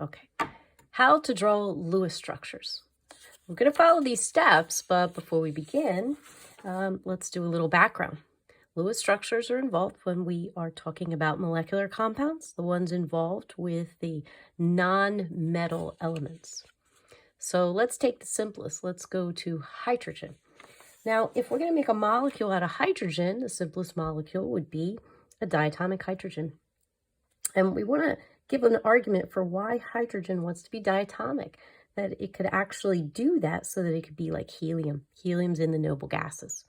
Okay, how to draw Lewis structures. We're going to follow these steps, but before we begin, let's do a little background. Lewis structures are involved when we are talking about molecular compounds, the ones involved with the non-metal elements. So let's take the simplest. Let's go to hydrogen. Now, if we're going to make a molecule out of hydrogen, the simplest molecule would be a diatomic hydrogen. And we want to give an argument for why hydrogen wants to be diatomic, that it could actually do that so that it could be like helium. Helium's in the noble gases.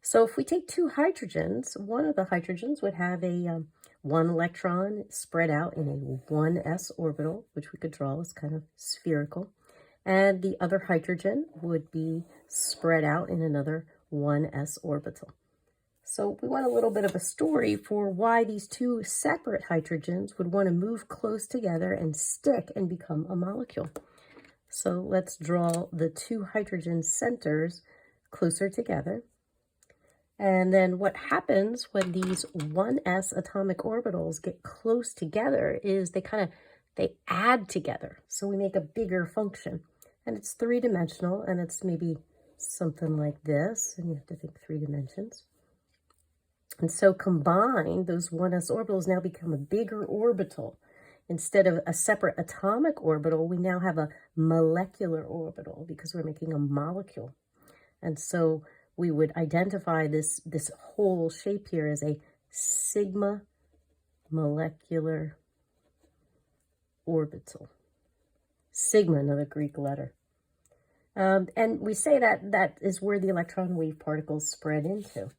So if we take two hydrogens, one of the hydrogens would have a 1 electron spread out in a 1s orbital, which we could draw as kind of spherical. And the other hydrogen would be spread out in another 1s orbital. So we want a little bit of a story for why these two separate hydrogens would want to move close together and stick and become a molecule. So let's draw the two hydrogen centers closer together. And then what happens when these 1s atomic orbitals get close together is they add together. So we make a bigger function. And it's three-dimensional, and it's maybe something like this. And you have to think 3 dimensions. And so combined, those 1s orbitals now become a bigger orbital. Instead of a separate atomic orbital, we now have a molecular orbital because we're making a molecule. And so we would identify this whole shape here as a sigma molecular orbital. Sigma, another Greek letter. And we say that is where the electron wave particles spread into.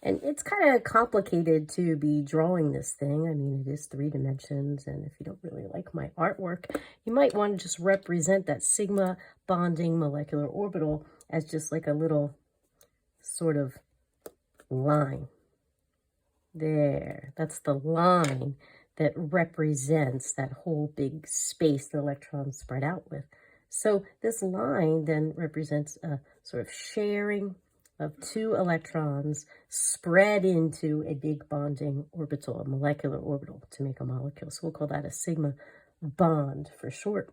And it's kind of complicated to be drawing this thing. I mean, it is 3 dimensions, and if you don't really like my artwork, you might want to just represent that sigma bonding molecular orbital as just like a little sort of line. There, that's the line that represents that whole big space the electrons spread out with. So this line then represents a sort of sharing of 2 electrons spread into a big bonding orbital, a molecular orbital, to make a molecule. So we'll call that a sigma bond for short.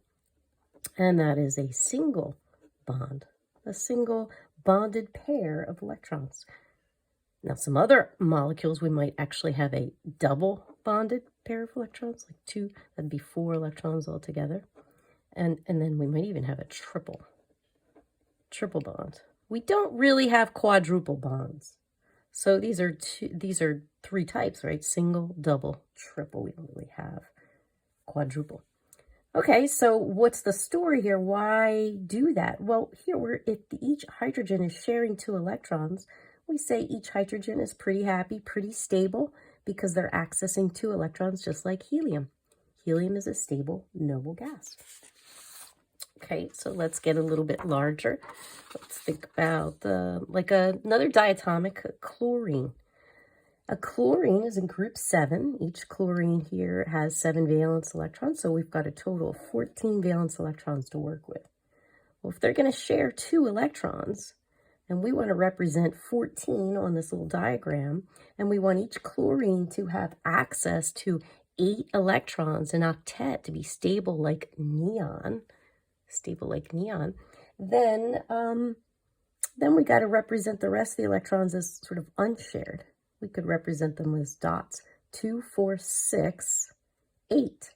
And that is a single bond, a single bonded pair of electrons. Now, some other molecules, we might actually have a double bonded pair of electrons, like 2, that'd be 4 electrons altogether. And then we might even have a triple bond. We don't really have quadruple bonds. So these are 3 types, right? Single, double, triple. We don't really have quadruple. Okay, so what's the story here? Why do that? Well, here if each hydrogen is sharing 2 electrons, we say each hydrogen is pretty happy, pretty stable, because they're accessing 2 electrons just like helium. Helium is a stable, noble gas. Okay, so let's get a little bit larger. Let's think about another diatomic, chlorine. A chlorine is in group 7. Each chlorine here has 7 valence electrons, so we've got a total of 14 valence electrons to work with. Well, if they're going to share 2 electrons, and we want to represent 14 on this little diagram, and we want each chlorine to have access to 8 electrons, an octet, to be stable like neon, then we got to represent the rest of the electrons as sort of unshared. We could represent them as dots. 2, 4, 6, 8.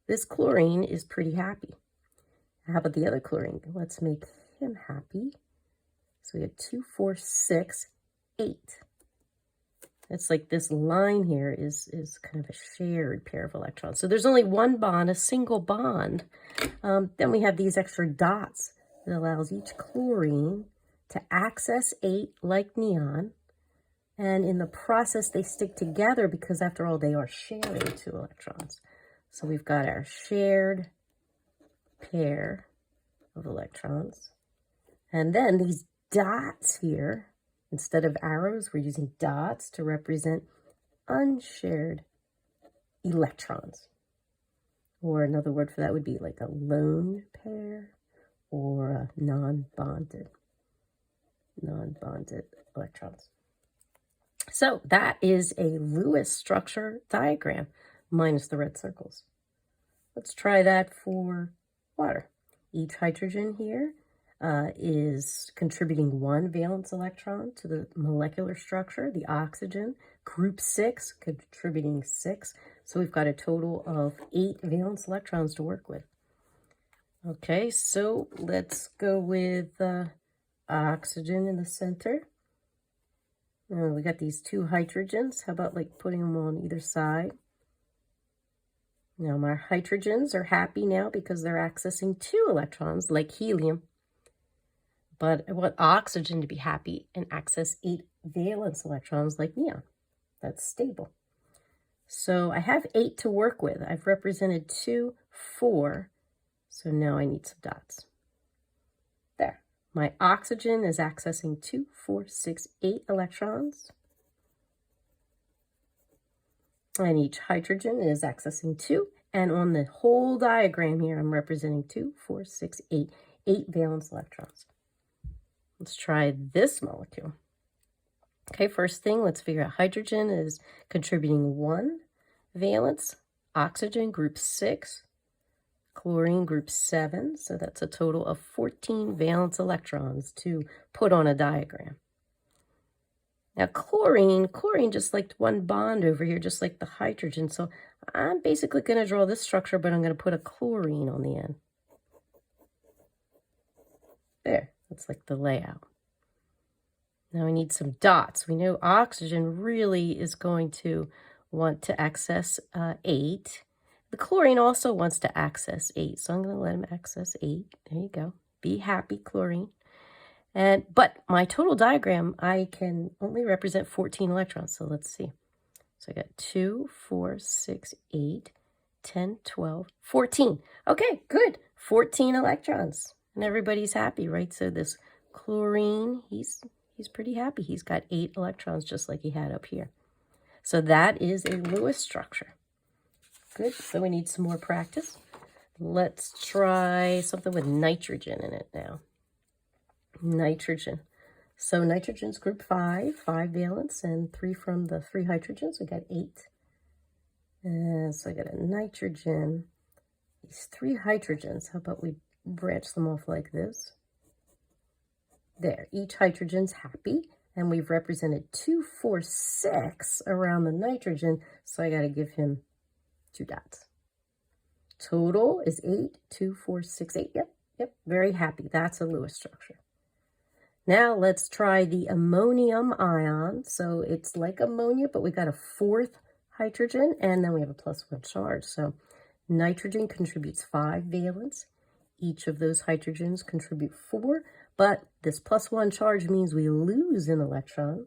This chlorine is pretty happy. How about the other chlorine? Let's make him happy. So we have 2, 4, 6, 8. It's like this line here is kind of a shared pair of electrons. So there's only 1 bond, a single bond. Then we have these extra dots that allows each chlorine to access 8 like neon. And in the process, they stick together because, after all, they are sharing 2 electrons. So we've got our shared pair of electrons. And then these dots here, instead of arrows, we're using dots to represent unshared electrons. Or another word for that would be like a lone pair or a non-bonded electrons. So that is a Lewis structure diagram minus the red circles. Let's try that for water. Each hydrogen here is contributing 1 valence electron to the molecular structure. The oxygen, group 6, contributing 6. So we've got a total of 8 valence electrons to work with. Okay, so let's go with oxygen in the center. We got these 2 hydrogens. How about like putting them on either side? Now my hydrogens are happy now because they're accessing 2 electrons like helium. But I want oxygen to be happy and access 8 valence electrons like neon. That's stable. So I have 8 to work with. I've represented 2, 4. So now I need some dots. There. My oxygen is accessing 2, 4, 6, 8 electrons. And each hydrogen is accessing 2. And on the whole diagram here, I'm representing 2, 4, 6, 8. 8 valence electrons. Let's try this molecule. Okay, first thing, let's figure out hydrogen is contributing 1 valence. Oxygen, group 6. Chlorine, group 7. So that's a total of 14 valence electrons to put on a diagram. Now chlorine just like 1 bond over here, just like the hydrogen. So I'm basically going to draw this structure, but I'm going to put a chlorine on the end. There, that's like the layout. Now we need some dots. We know oxygen really is going to want to access 8. The chlorine also wants to access 8, so I'm going to let him access 8. There you go. Be happy, chlorine. But my total diagram, I can only represent 14 electrons. So let's see. So I got 2, 4, 6, 8, 10, 12, 14. Okay, good. 14 electrons. And everybody's happy, right? So this chlorine, he's pretty happy. He's got 8 electrons just like he had up here. So that is a Lewis structure. Good. So we need some more practice. Let's try something with nitrogen in it now. Nitrogen. So nitrogen's group 5 valence, and 3 from the 3 hydrogens. We got 8. So I got a nitrogen. These 3 hydrogens, how about we branch them off like this? There, each hydrogen's happy, and we've represented 2, 4, 6 around the nitrogen, so I got to give him 2 dots. Total is 8, 2, 4, 6, 8. Yep, very happy. That's a Lewis structure. Now let's try the ammonium ion. So it's like ammonia, but we got a 4th hydrogen, and then we have a +1 charge. So nitrogen contributes 5 valence. Each of those hydrogens contribute 4, but this +1 charge means we lose an electron,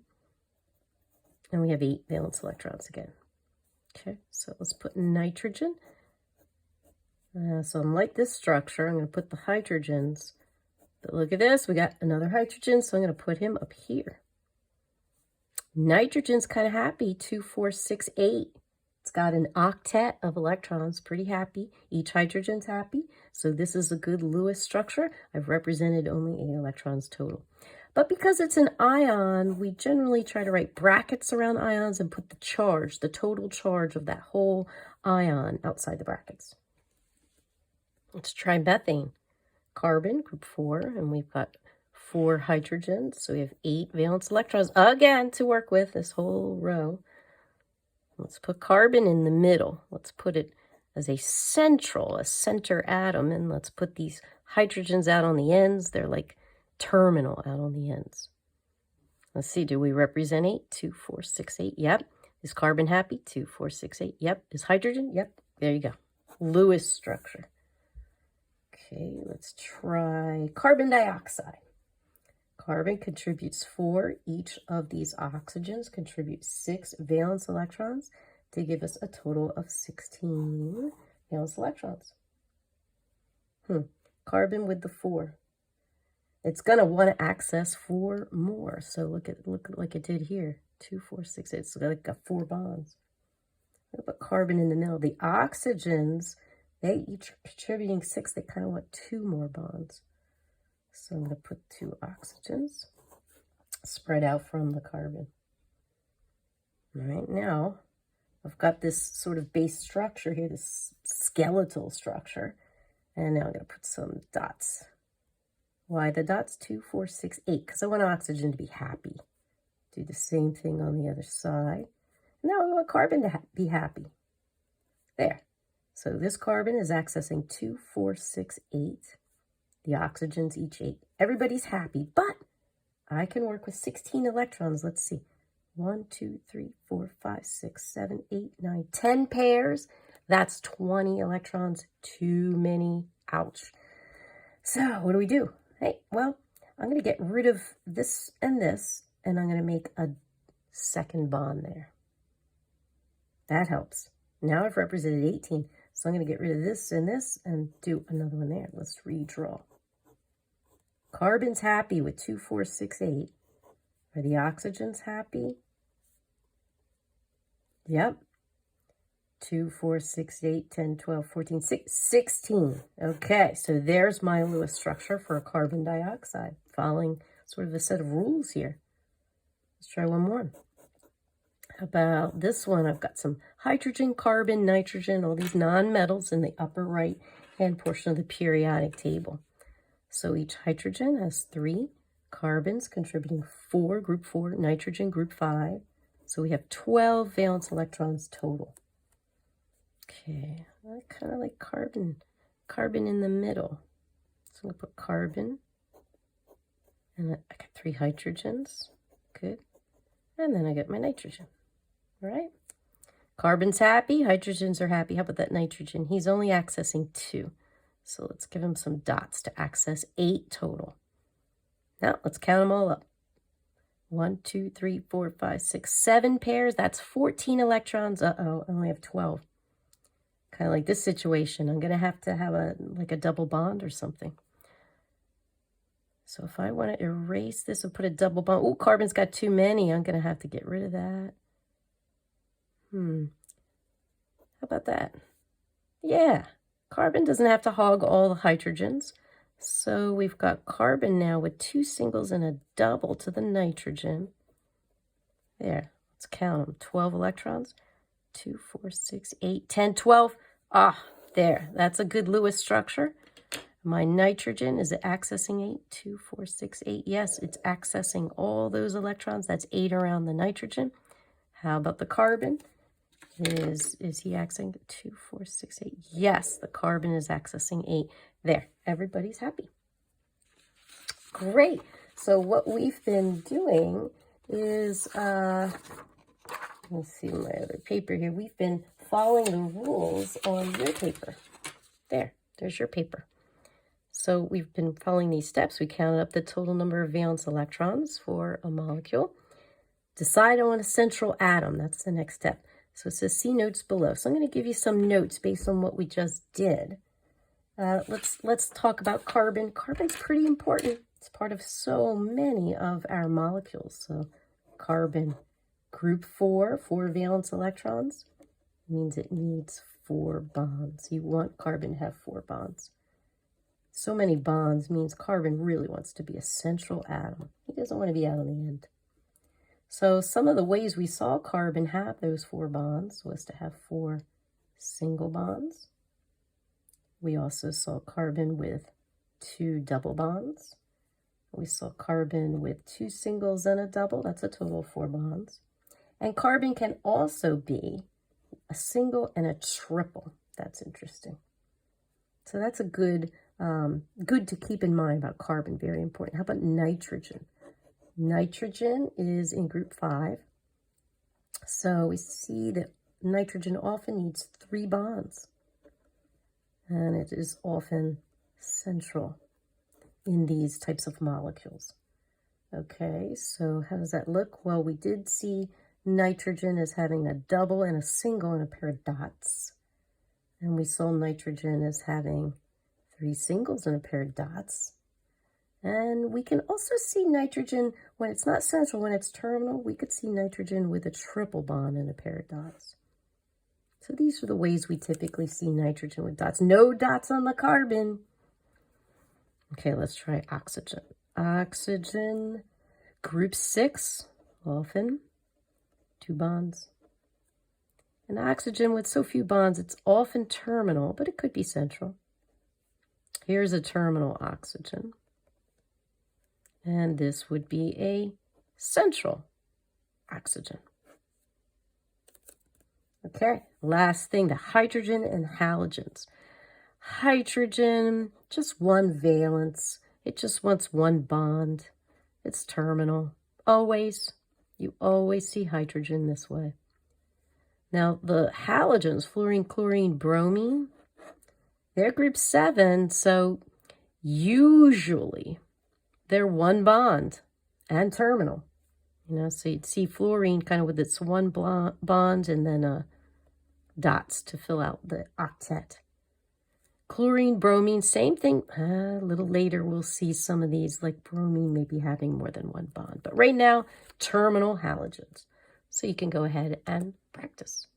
and we have 8 valence electrons again. Okay, so let's put nitrogen. So I'm like this structure. I'm going to put the hydrogens. But look at this. We got another hydrogen, so I'm going to put him up here. Nitrogen's kind of happy. 2, 4, 6, 8. It's got an octet of electrons. Pretty happy. Each hydrogen's happy. So this is a good Lewis structure. I've represented only 8 electrons total. But because it's an ion, we generally try to write brackets around ions and put the charge, the total charge of that whole ion outside the brackets. Let's try methane. Carbon, group 4, and we've got 4 hydrogens. So we have 8 valence electrons again to work with, this whole row. Let's put carbon in the middle. Let's put it as a center atom, and let's put these hydrogens out on the ends. They're like terminal out on the ends. Let's see, do we represent 8? 2, 4, 6, 8. Yep. Is carbon happy? 2, 4, 6, 8. Yep. Is hydrogen? Yep. There you go. Lewis structure. Okay, let's try carbon dioxide. Carbon contributes 4. Each of these oxygens contributes 6 valence electrons to give us a total of 16 valence electrons. Carbon with the 4. It's going to want to access 4 more. So look like it did here. 2, 4, 6, 8. It's got 4 bonds. We'll put carbon in the middle. The oxygens, they each contributing 6. They kind of want 2 more bonds. So I'm going to put 2 oxygens spread out from the carbon. All right, now I've got this sort of base structure here, this skeletal structure. And now I'm going to put some dots. Why the dots? 2, 4, 6, 8, because I want oxygen to be happy. Do the same thing on the other side. Now we want carbon to be happy. There. So this carbon is accessing 2, 4, 6, 8. The oxygens each 8. Everybody's happy, but I can work with 16 electrons. Let's see. 1, 2, 3, 4, 5, 6, 7, 8, 9, 10 pairs. That's 20 electrons. Too many. Ouch. So what do? Hey, well, I'm going to get rid of this, and I'm going to make a second bond there. That helps. Now I've represented 18. So I'm going to get rid of this and do another one there. Let's redraw. Carbon's happy with 2, 4, 6, 8. Are the oxygens happy? Yep. 2, 4, 6, 8, 10, 12, 14, 16. Okay, so there's my Lewis structure for a carbon dioxide, following sort of a set of rules here. Let's try one more. How about this one? I've got some hydrogen, carbon, nitrogen, all these nonmetals in the upper right-hand portion of the periodic table. So each hydrogen has 3 carbons contributing 4, group 4, nitrogen, group 5. So we have 12 valence electrons total. Okay, I kind of like carbon in the middle. So I'm going to put carbon, and I got 3 hydrogens, good. And then I get my nitrogen, all right? Carbon's happy, hydrogens are happy. How about that nitrogen? He's only accessing 2. So let's give him some dots to access 8 total. Now let's count them all up. 1, 2, 3, 4, 5, 6, 7 pairs. That's 14 electrons. Uh-oh, I only have 12. Kind of like this situation. I'm going to have like a double bond or something. So if I want to erase this and put a double bond, oh, carbon's got too many. I'm going to have to get rid of that. How about that? Yeah, carbon doesn't have to hog all the hydrogens. So we've got carbon now with 2 singles and a double to the nitrogen. There, let's count them. 12 electrons. 2, 4, 6, 8, 10, 12. Ah, there. That's a good Lewis structure. My nitrogen, is it accessing 8? 2, 4, 6, 8. Yes, it's accessing all those electrons. That's 8 around the nitrogen. How about the carbon? Is he accessing 2, 4, 6, 8? Yes, the carbon is accessing 8. There, everybody's happy. Great. So what we've been doing is, let's see my other paper here. We've been following the rules on your paper. There's your paper. So we've been following these steps. We counted up the total number of valence electrons for a molecule. Decide on a central atom. That's the next step. So it says see notes below. So I'm going to give you some notes based on what we just did. Let's talk about carbon. Carbon's pretty important. It's part of so many of our molecules. So carbon, group 4, 4 valence electrons, means it needs 4 bonds. You want carbon to have 4 bonds. So many bonds means carbon really wants to be a central atom. He doesn't want to be out on the end. So some of the ways we saw carbon have those 4 bonds was to have 4 single bonds. We also saw carbon with 2 double bonds. We saw carbon with 2 singles and a double. That's a total of 4 bonds. And carbon can also be a single and a triple. That's interesting. So that's a good to keep in mind about carbon, very important. How about nitrogen? Nitrogen is in group 5. So we see that nitrogen often needs 3 bonds. And it is often central in these types of molecules. Okay, so how does that look? Well, we did see nitrogen as having a double and a single and a pair of dots. And we saw nitrogen as having 3 singles and a pair of dots. And we can also see nitrogen when it's not central, when it's terminal, we could see nitrogen with a triple bond and a pair of dots. So these are the ways we typically see nitrogen with dots. No dots on the carbon. Okay, let's try oxygen. Oxygen, group 6, often 2 bonds. An oxygen with so few bonds, it's often terminal, but it could be central. Here's a terminal oxygen. And this would be a central oxygen. Okay, last thing, the hydrogen and halogens. Hydrogen, just one valence. It just wants one bond. It's terminal. Always. You always see hydrogen this way. Now, the halogens, fluorine, chlorine, bromine, they're group 7, so usually they're one bond and terminal. You know, so you'd see fluorine kind of with its one bond and then dots to fill out the octet. Chlorine, bromine, same thing. A little later we'll see some of these, like bromine maybe having more than one bond. But right now, terminal halogens. So you can go ahead and practice.